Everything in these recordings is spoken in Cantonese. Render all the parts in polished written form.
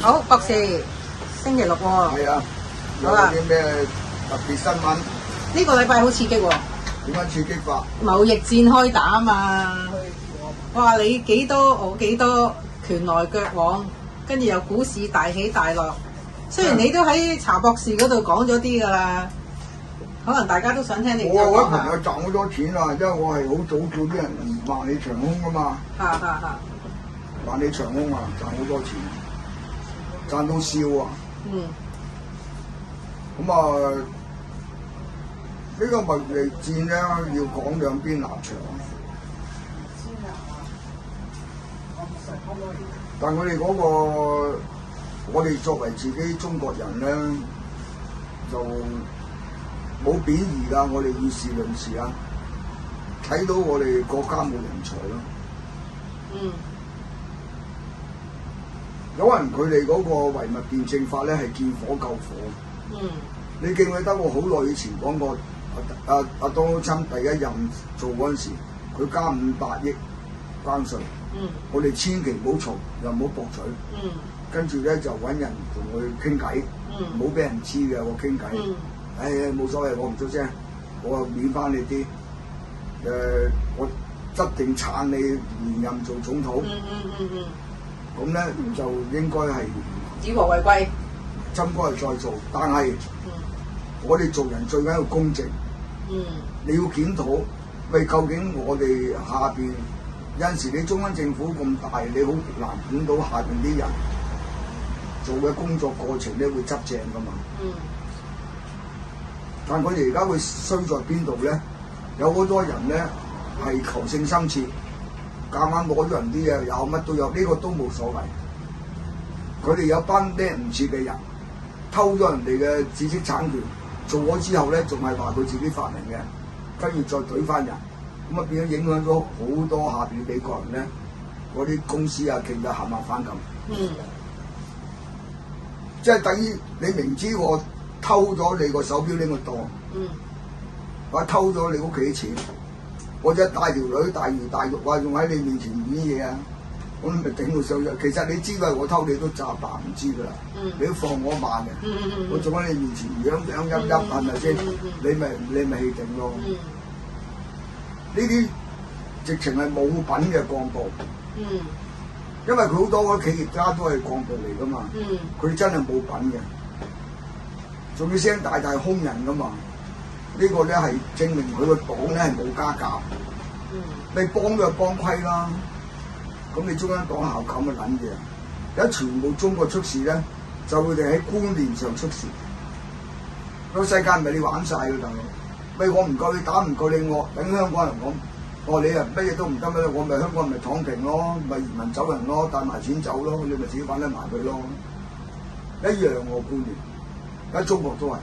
好，博士，星期六喎。係啊，有好啦啲咩特別新聞？呢個禮拜好刺激喎，點樣刺激法？貿易戰開打啊嘛！哇，你幾多我幾多，拳來腳往，跟住又股市大起大落。雖然你都喺查博士嗰度講咗啲㗎啦，可能大家都想聽你我嗰講下。朋友賺好多錢啊，因為我係好早叫啲人萬里長空㗎嘛，嚇！萬里長空啊，賺好多錢，賺到笑啊！嗯，咁啊，呢個貿易戰咧要講兩邊立場，但我哋嗰個，我哋作為自己中國人咧，就冇貶義㗎，我哋以事論事啊，睇到我哋國家冇人才咯。嗯，有人佢哋嗰個唯物辯證法咧係見火救火。嗯，你記唔記得我好耐以前講過，阿Donald Trump第一任做嗰陣時，佢加500億關稅。嗯，我哋千祈唔好嘈，又唔好博取。嗯，跟住咧就揾人同佢傾偈，唔好俾人知嘅我傾偈。冇所謂，我唔出聲，我免翻你啲。我一定撐你連任做總統。咁咧就應該係以和為貴。應該係再做，但係我哋做人最緊要公正。你要檢討，喂，究竟我哋下邊有陣時你中央政府咁大，你好難管到下邊啲人做嘅工作過程咧會執正噶嘛。但佢哋而家會衰在邊度咧？有好多人咧係求勝心切，夾硬攞咗人啲嘢，有乜都有，呢個都冇所謂。佢哋有班咩唔似嘅人，偷咗人哋嘅知識產權，做咗之後咧，仲係話佢自己發明嘅，跟住再懟翻人，咁啊變咗影響咗好多下邊美國人咧，嗰啲公司啊，勁到冚唪反咁。即係等於你明知我偷咗你個手錶拎個檔，或者偷咗你屋企啲錢，或者帶條女大魚大肉啊，仲喺你面前演嘢啊，咁咪頂到上咗。其實你知道係我偷，你都詐扮唔知㗎啦。你都放我慢嘅，我仲喺你面前樣陰陰，係咪先？你咪氣定咯。呢啲直情係冇品嘅幹部。因為佢好多嗰啲企業家都係幹部嚟㗎嘛，佢真係冇品嘅，仲要聲大大兇人㗎嘛。呢個咧係證明佢個黨咧係冇家教。你幫就幫規啦，咁你中央黨校咁嘅撚嘢，而家全部中國出事咧，就佢哋喺觀念上出事。個世界唔係你玩晒㗎大佬，喂我唔夠你打，唔夠你惡，等香港人講。你啊乜嘢都唔得咩？我咪香港人咪躺平咯，咪移民走人咯，帶埋錢走咯，你咪自己玩得埋佢咯，一樣個觀念。而家中國都係，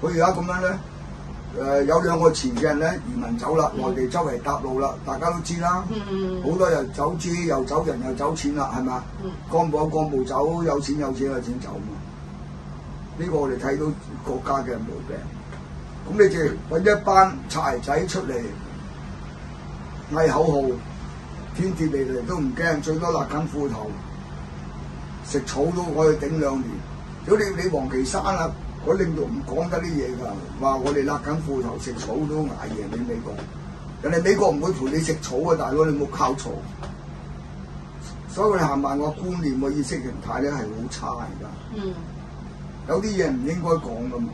佢而家咁樣咧，有2個前嘅人咧移民走啦，內地周圍搭路啦，大家都知啦，好多人走資又走人又走錢啦，係咪？幹部有幹部走，有錢有錢走嘛。呢個我哋睇到國家嘅毛病。咁你就揾一班柴仔出嚟。嗌口號，天跌地嚟都唔驚，最多勒緊褲頭，食草都可以頂2年。如果你王岐山啊，嗰領導唔講得啲嘢㗎，話我哋勒緊褲頭食草都捱贏你美國，人哋美國唔會陪你食草啊，大佬你冇靠嘈。所以佢哋行埋個觀念個意識形態咧係好差而家。有啲嘢唔應該講㗎嘛。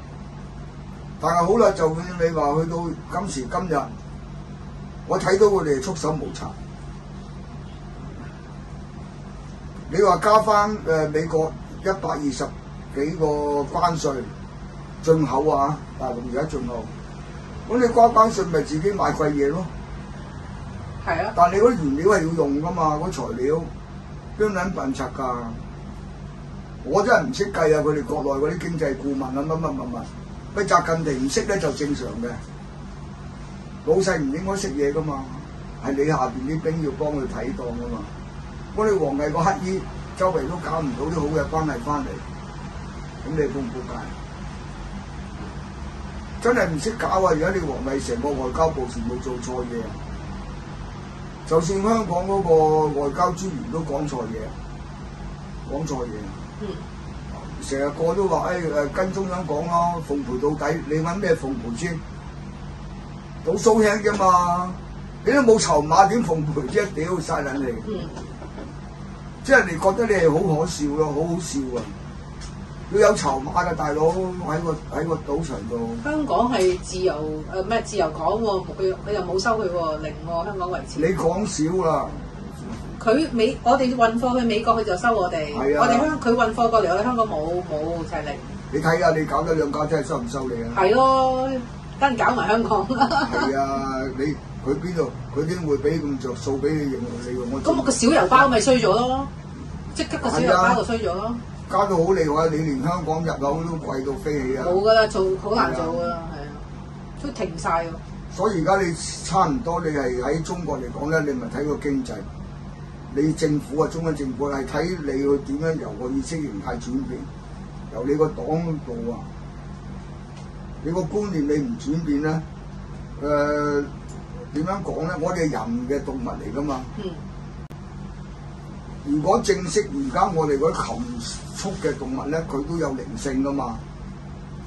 但係好啦，就算你話去到今時今日。我睇到佢哋束手無策。你話加翻美國120幾個關稅進口啊，大陸而家進口，咁你關稅咪自己買貴嘢咯？係啊。但你嗰啲原料係要用㗎嘛，嗰材料邊撚笨柒㗎？我真係唔識計啊！佢哋國內嗰啲經濟顧問啊，乜，習近平唔識咧就正常嘅。老細唔應該識嘢噶嘛，係你下邊啲兵要幫佢睇檔噶嘛。我哋王毅個乞衣周圍都搞唔到啲好嘅關係翻嚟，咁你仆唔仆街？真係唔識搞啊！而家你王毅成個外交部全部做錯嘢，就算香港嗰個外交專員都講錯嘢，成日個都話跟中央講咯，奉陪到底。你揾咩奉陪先？賭蘇輕啫嘛，你都冇籌碼點奉陪啫？屌曬撚你！即係你覺得你係好可笑咯，好好笑啊！要有籌碼嘅大佬喺個賭場度。香港係自由咩自由港喎，佢又冇收佢喎，零喎，香港維持。你講少啦！我哋運貨去美國，佢就收我哋。係啊，佢運貨過嚟，我哋香港冇勢力。你睇下你搞得兩家真係收唔收你啊？係咯，跟搞埋香港。係啊，佢邊度？佢點會俾咁着數俾你用？咁個小郵包咪衰咗咯，即刻個小郵包就衰咗咯。加到好厲害，你連香港入口都貴到飛起啊！冇㗎啦，好難做㗎啦，係啊，都停晒喎。所以而家你差唔多，你係喺中國嚟講咧，你咪睇個經濟。你政府啊，中央政府係睇你去點樣由個意識形態轉變，由你個黨度啊，你個觀念你唔轉變咧，點樣講咧？我哋係人嘅動物嚟噶嘛。如果正式而家我哋嗰啲禽畜嘅動物咧，佢都有靈性噶嘛，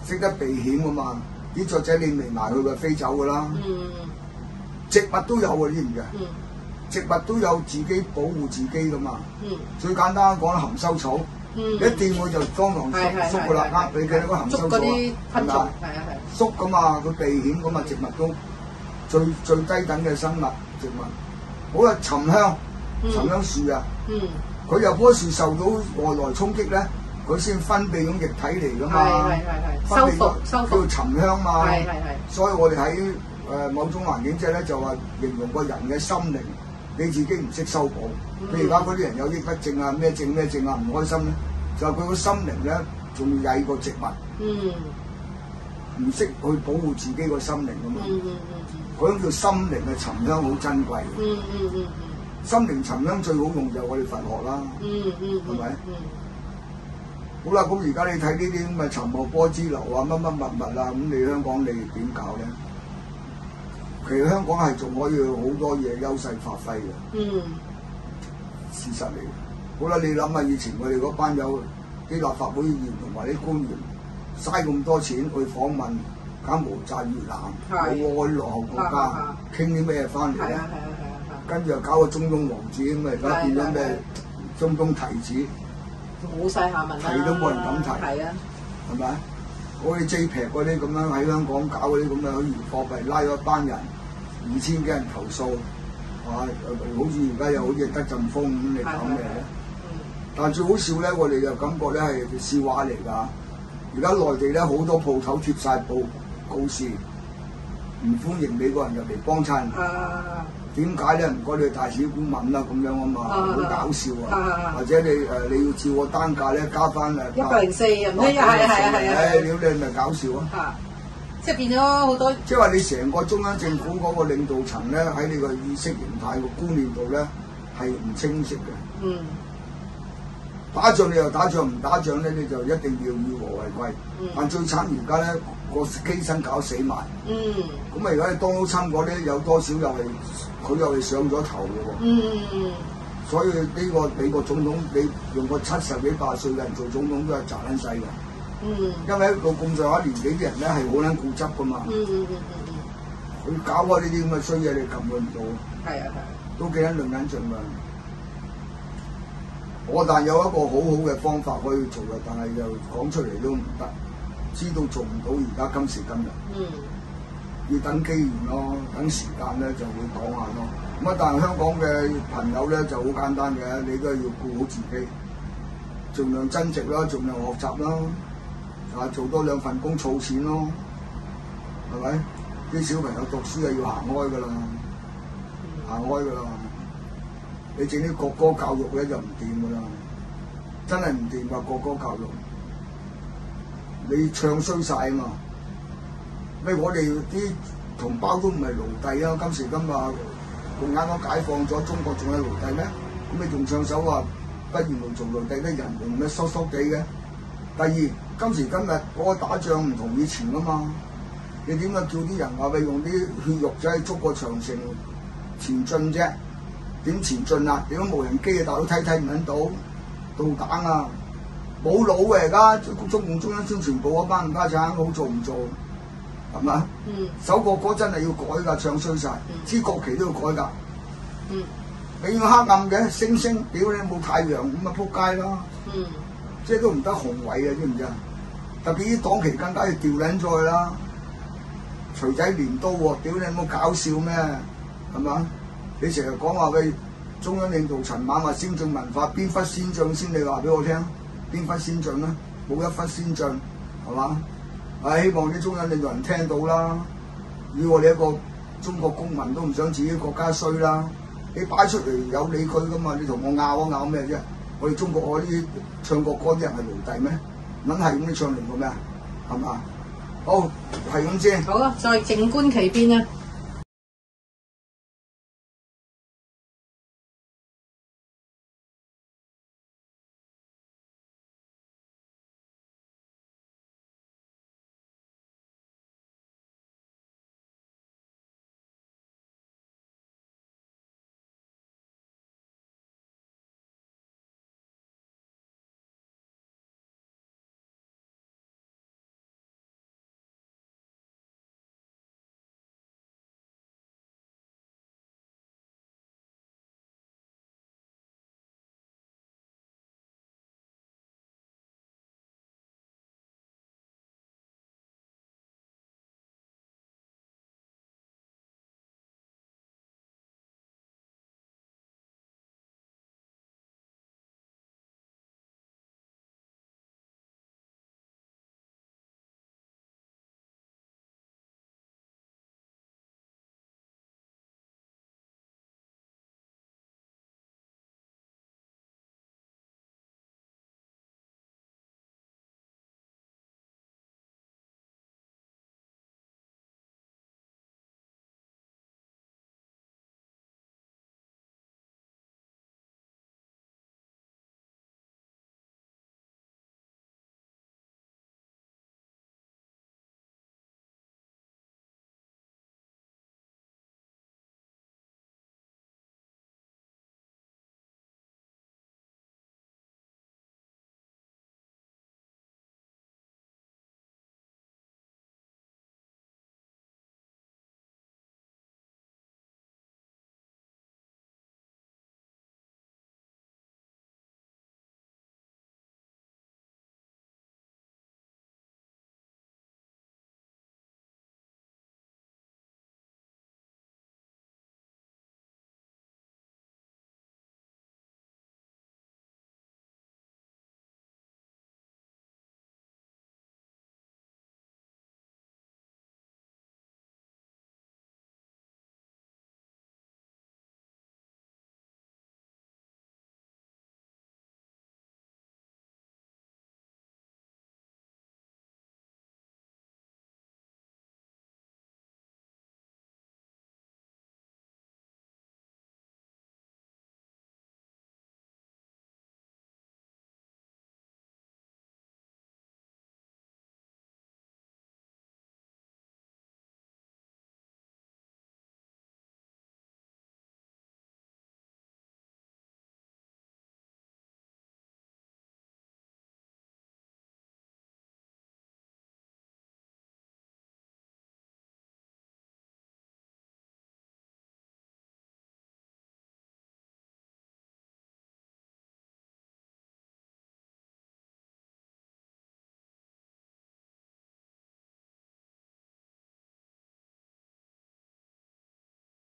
識得避險噶嘛。啲雀仔你未埋佢就飛走噶啦。植物都有啊，知唔知啊？植物都有自己保護自己噶嘛。最簡單講含羞草，一掂佢就當堂縮噶啦。你睇嗰含羞草啊，係咪啊？縮噶嘛，佢避險噶嘛，植物都最低等嘅生物植物。好啦，沉香樹啊，佢由棵樹受到外來衝擊咧，佢先分泌種液體嚟噶嘛。修復叫沉香嘛。所以我哋喺某種環境之下咧，就話形容個人嘅心靈。你自己唔識修補，譬如而家嗰啲人有抑鬱症啊、咩症啊，唔開心咧，就係佢個心靈咧仲要曳過植物，唔識去保護自己個心靈啊嘛。嗰種叫心靈嘅沉香好珍貴。心靈沉香最好用就係我哋佛學啦，係咪？好啦，咁而家你睇呢啲咁嘅沉默波之流啊、乜乜物啊，咁你香港你點搞咧？其實香港係仲可以好多嘢優勢發揮嘅，事實嚟。好啦，你諗下以前我哋嗰班有啲立法會議員同埋啲官員，嘥咁多錢去訪問柬埔寨、越南，好多啲落後國家，傾啲咩翻嚟咧？跟住又搞個中東王子咁啊！而家變咗咩中東提子，冇晒下文啦，提都冇人敢提，係咪？好似 JPEX 嗰啲咁樣喺香港搞嗰啲咁嘅虛擬貨幣，拉咗一班人，2000幾人投訴，好似而家又好似得陣風咁，你搞咩咧？但最好笑咧，我哋就感覺咧係笑話嚟㗎。而家內地咧好多鋪頭貼晒告示，唔歡迎美國人入嚟幫襯。點解咧？唔該你大使館問啦，咁樣啊嘛，好搞笑啊！或者你要照個單價咧加翻104人咧，係屌你咪搞笑啊！即係變咗好多。即係話你成個中央政府嗰個領導層咧，喺你個意識形態個觀念度咧係唔清晰嘅。打仗你又打仗，唔打仗咧你就一定要以和為貴。但最慘而家咧個機身搞死埋。咁啊而家你當勞侵嗰啲有多少佢又係上咗頭嘅喎。所以呢個美國總統你用個70幾80歲嘅人做總統都係賺撚細嘅。因為到咁上下年紀啲人咧係好撚固執噶嘛。佢搞開呢啲咁嘅衰嘢，你撳佢唔到。都幾撚論緊盡㗎。但有一個好好嘅方法可以做嘅，但係又講出嚟都唔得，知道做唔到而家今時今日。要等機緣咯，等時間咧就會講下咯。咁但係香港嘅朋友咧就好簡單嘅，你都係要顧好自己，盡量增值啦，盡量學習啦，做多2份工儲錢咯，係咪？啲小朋友讀書係要行開㗎啦，行開㗎啦。你整啲國歌教育咧就唔掂㗎啦，真係唔掂㗎國歌教育，你唱衰晒啊嘛！咩？我哋啲同胞都唔係奴隸啊！今時今日共產黨解放咗，中國仲係奴隸咩？咁你仲唱首話不願意做奴隸，啲人用咩疏疏地嘅？第二，今時今日嗰個打仗唔同以前啊嘛，你點解叫啲人話喂用啲血肉仔捉個長城前進啫？點前進啊？點解無人機啊？大佬睇唔到導彈啊？冇腦嘅而家，中共中央宣傳部嗰班冚家產好做唔做？係嘛？首國歌真係要改㗎，唱衰晒，知國旗都要改㗎。你要黑暗嘅星星，屌你冇太陽咁啊撲街啦！即係都唔得宏偉啊，知唔知啊？特別啲黨旗更加要調撚咗去啦，錘仔鐮刀喎，屌你有冇搞笑咩？係嘛？你成日講話佢中央領導陳猛話先進文化，邊忽先進先？你話俾我聽，邊忽先進啊？冇一忽先進，係嘛？希望啲中央領導人聽到啦。以我哋一個中國公民都唔想自己國家衰啦。你擺出嚟有理據噶嘛？你同我拗咩啫？我哋中國我啲唱國歌啲人係奴隸咩？撚係咁你唱嚟做咩啊？係嘛？好係咁先。好啊，再靜觀其變啊！